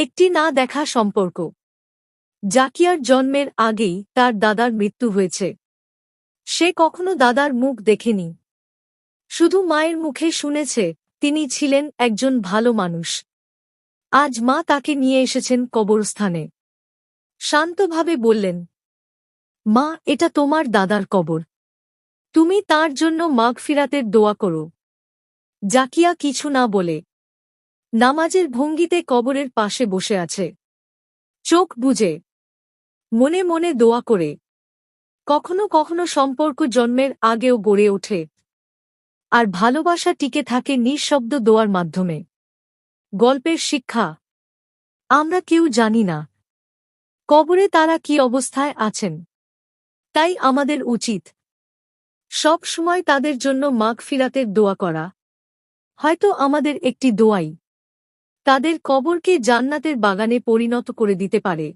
একটি না দেখা সম্পর্ক। জাকিয়ার জন্মের আগেই তার দাদার মৃত্যু হয়েছে। সে কখনো দাদার মুখ দেখেনি, শুধু মায়ের মুখে শুনেছে তিনি ছিলেন একজন ভালো মানুষ। আজ মা তাকে নিয়ে এসেছেন কবরস্থানে। শান্তভাবে বললেন, মা, এটা তোমার দাদার কবর। তুমি তার জন্য মাগফিরাতের দোয়া করো। জাকিয়া কিছু না বলে নামাজের ভঙ্গিতে কবরের পাশে বসে আছে, চোখ বুজে, মনে মনে দোয়া করে। কখনো কখনো সম্পর্ক জন্মের আগেও গড়ে ওঠে, আর ভালোবাসা টিকে থাকে নিঃশব্দ দোয়ার মাধ্যমে। গল্পের শিক্ষা: আমরা কেউ জানি না কবরে তারা কি অবস্থায় আছেন, তাই আমাদের উচিত সব সময় তাদের জন্য মাগফিরাতের দোয়া করা। হয়তো আমাদের একটি দোয়াই তাদের কবরকে জান্নাতের বাগানে পরিণত করে দিতে পারে।